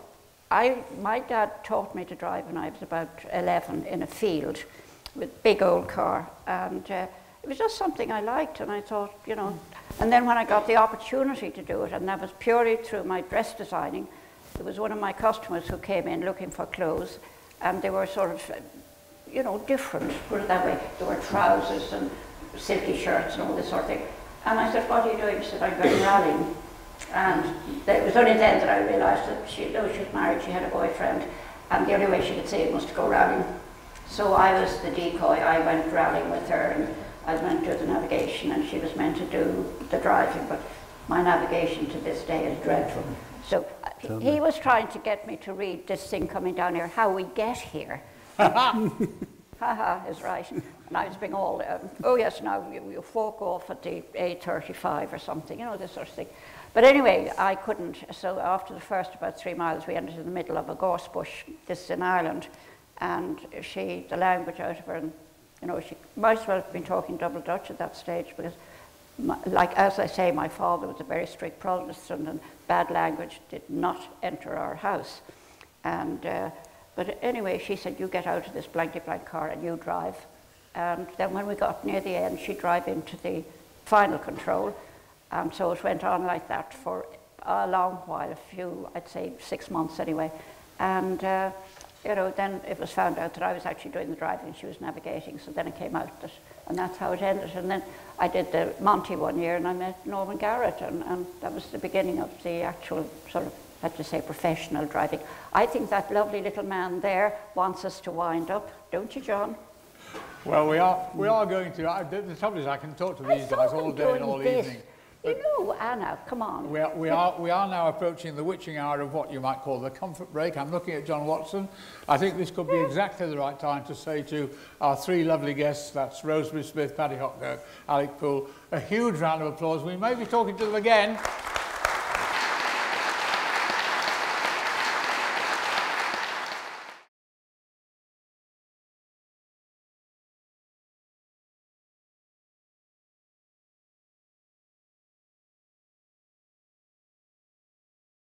my dad taught me to drive when I was about 11 in a field with a big old car, and it was just something I liked, and I thought, you know, and then when I got the opportunity to do it, and that was purely through my dress designing, there was one of my customers who came in looking for clothes, and they were sort of, you know, different, put it that way. There were trousers and silky shirts and all this sort of thing. And I said, what are you doing? She said, I'm going rallying. And it was only then that I realised that she was married, she had a boyfriend, and the only way she could see him was to go rallying. So I was the decoy. I went rallying with her, and I went to do the navigation, and she was meant to do the driving, but my navigation to this day is dreadful. So he was trying to get me to read this thing coming down here, How We Get Here. Haha is right. And I was being all, oh yes, now you fork off at the A35 or something, you know, this sort of thing. But anyway, I couldn't. So after the first about 3 miles, we ended in the middle of a gorse bush. This is in Ireland. And the language out of her, and you know, she might as well have been talking double Dutch at that stage, because, like as I say, my father was a very strict Protestant, and bad language did not enter our house. And but anyway, she said, "You get out of this blankety blank car and you drive." And then when we got near the end, she'd drive into the final control, and so it went on like that for a long while, I'd say 6 months anyway, and. You know, then it was found out that I was actually doing the driving and she was navigating, so then it came out that, and that's how it ended. And then I did the Monty one year and I met Norman Garrett, and that was the beginning of the actual sort of, let's just say, professional driving. I think that lovely little man there wants us to wind up, don't you, John? Well, we are going to. The trouble is I can talk to these guys all day and all evening. You know, Anna, come on. We are now approaching the witching hour of what you might call the comfort break. I'm looking at John Watson. I think this could be exactly the right time to say to our 3 lovely guests, that's Rosemary Smith, Paddy Hopkirk, Alec Poole, a huge round of applause. We may be talking to them again.